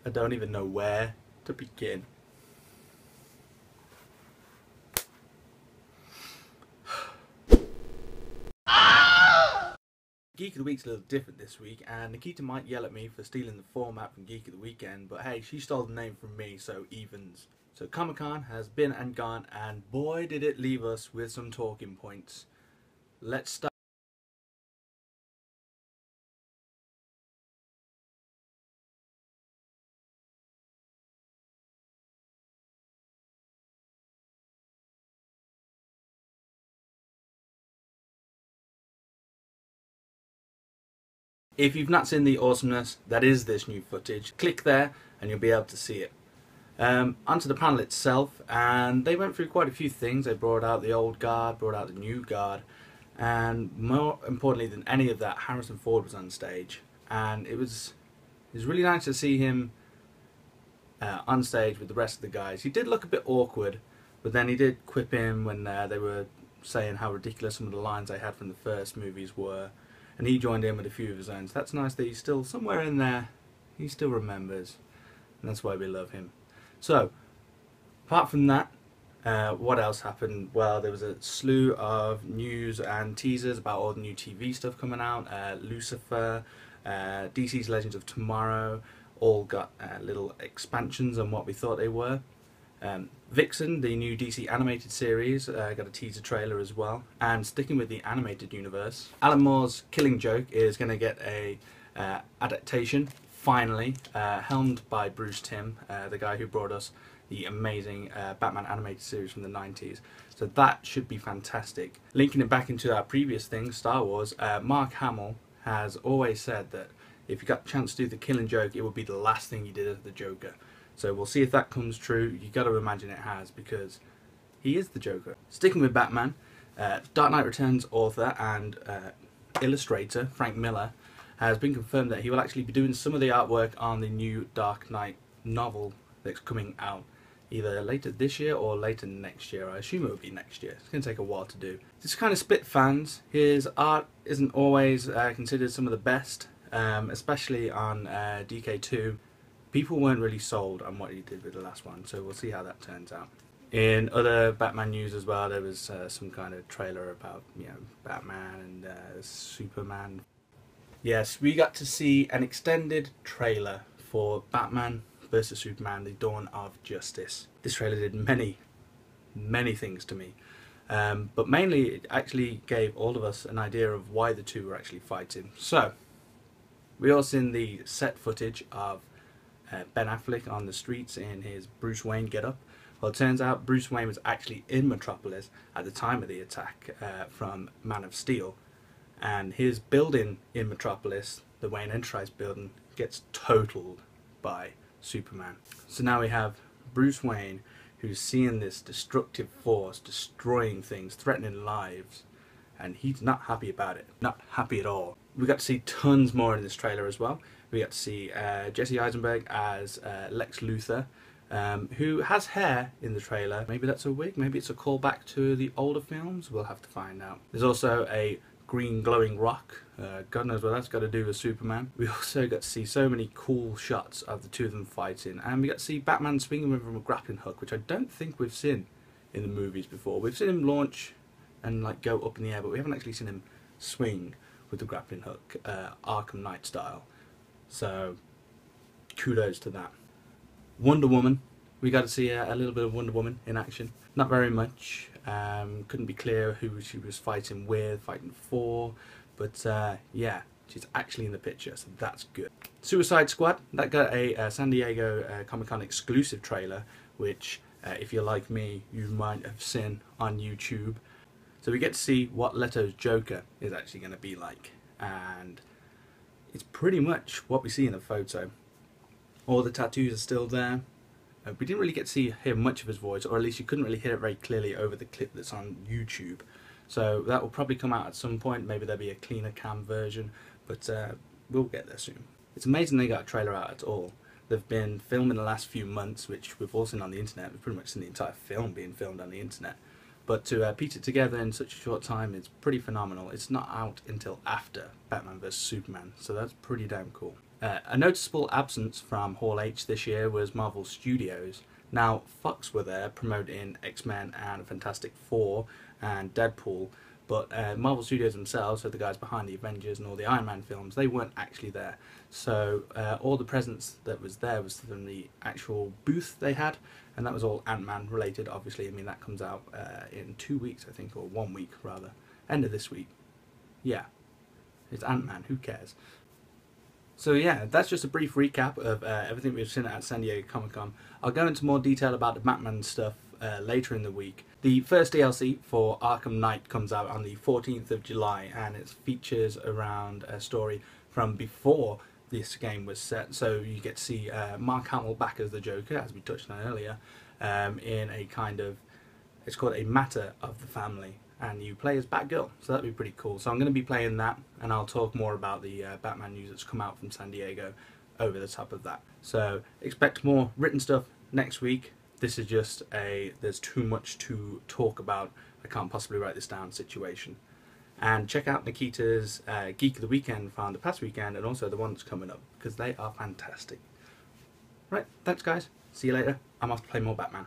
I don't even know where to begin. Geek of the Week's a little different this week, and Nikita might yell at me for stealing the format from Geek of the Weekend, but hey, she stole the name from me, so evens. So Comic-Con has been and gone, and boy did it leave us with some talking points. Let's start. If you've not seen the awesomeness that is this new footage, click there and you'll be able to see it. Onto the panel itself, and they went through quite a few things. They brought out the old guard, brought out the new guard, and more importantly than any of that, Harrison Ford was on stage, and it was really nice to see him on stage with the rest of the guys. He did look a bit awkward, but then he did quip in when they were saying how ridiculous some of the lines they had from the first movies were, and he joined in with a few of his own. So that's nice that he's still somewhere in there, he still remembers, and that's why we love him. So, apart from that, what else happened? Well, there was a slew of news and teasers about all the new TV stuff coming out. Lucifer, DC's Legends of Tomorrow, all got little expansions on what we thought they were. Vixen, the new DC animated series, got a teaser trailer as well. And sticking with the animated universe, Alan Moore's Killing Joke is going to get a adaptation, finally, helmed by Bruce Timm, the guy who brought us the amazing Batman animated series from the 90s. So that should be fantastic. Linking it back into our previous thing, Star Wars, Mark Hamill has always said that if you got a chance to do the Killing Joke, it would be the last thing you did as the Joker. So we'll see if that comes true. You got to imagine it has, because he is the Joker. Sticking with Batman, Dark Knight Returns author and illustrator Frank Miller has been confirmed that he will actually be doing some of the artwork on the new Dark Knight novel that's coming out either later this year or later next year. I assume it will be next year. It's going to take a while to do. This kind of split fans. His art isn't always considered some of the best, especially on DK2. People weren't really sold on what he did with the last one, so we'll see how that turns out. In other Batman news as well, there was some kind of trailer about, Batman and Superman. Yes, we got to see an extended trailer for Batman vs Superman: The Dawn of Justice. This trailer did many things to me, but mainly it actually gave all of us an idea of why the two were actually fighting. So we all seen the set footage of Ben Affleck on the streets in his Bruce Wayne getup. Well, it turns out Bruce Wayne was actually in Metropolis at the time of the attack from Man of Steel, and his building in Metropolis, the Wayne Enterprise building, gets totaled by Superman. So now we have Bruce Wayne, who's seeing this destructive force destroying things, threatening lives, and he's not happy about it. Not happy at all. We got to see tons more in this trailer as well. We got to see Jesse Eisenberg as Lex Luthor, who has hair in the trailer. Maybe that's a wig, maybe it's a callback to the older films. We'll have to find out. There's also a green glowing rock. God knows what that's got to do with Superman. We also got to see so many cool shots of the two of them fighting, and we got to see Batman swinging him from a grappling hook, which I don't think we've seen in the movies before. We've seen him launch and like go up in the air, but we haven't actually seen him swing with the grappling hook, Arkham Knight style. So kudos to that. Wonder Woman, we got to see a little bit of Wonder Woman in action. Not very much. Couldn't be clear who she was fighting with, fighting for, but yeah, she's actually in the picture, so that's good. Suicide Squad, that got a San Diego Comic-Con exclusive trailer, which if you're like me, you might have seen on YouTube. So we get to see what Leto's Joker is actually going to be like, and it's pretty much what we see in the photo. All the tattoos are still there. We didn't really get to hear much of his voice, or at least you couldn't really hear it very clearly over the clip that's on YouTube. So that will probably come out at some point. Maybe there'll be a cleaner cam version, but we'll get there soon. It's amazing they got a trailer out at all. They've been filming the last few months, which we've all seen on the internet. We've pretty much seen the entire film being filmed on the internet. But to piece it together in such a short time, it's pretty phenomenal. It's not out until after Batman vs Superman, so that's pretty damn cool. A noticeable absence from Hall H this year was Marvel Studios. Now, Fox were there promoting X-Men and Fantastic Four and Deadpool, but Marvel Studios themselves, so the guys behind the Avengers and all the Iron Man films, they weren't actually there. So all the presence that was there was from the actual booth they had, and that was all Ant-Man related, obviously. I mean, that comes out in 2 weeks, I think, or 1 week, rather. End of this week. Yeah. It's Ant-Man, who cares? So yeah, that's just a brief recap of everything we've seen at San Diego Comic-Con. I'll go into more detail about the Batman stuff later in the week. The first DLC for Arkham Knight comes out on the 14th of July, and it features around a story from before this game was set. So you get to see Mark Hamill back as the Joker, as we touched on earlier, in a kind of, it's called a Matter of the Family, and you play as Batgirl, so that'd be pretty cool. So I'm going to be playing that, and I'll talk more about the Batman news that's come out from San Diego over the top of that. So expect more written stuff next week. This is just a there's too much to talk about, I can't possibly write this down situation. And check out Nikita's Geek of the Weekend from the past weekend, and also the one that's coming up, because they are fantastic. Right, thanks guys, see you later. I'm off to play more Batman.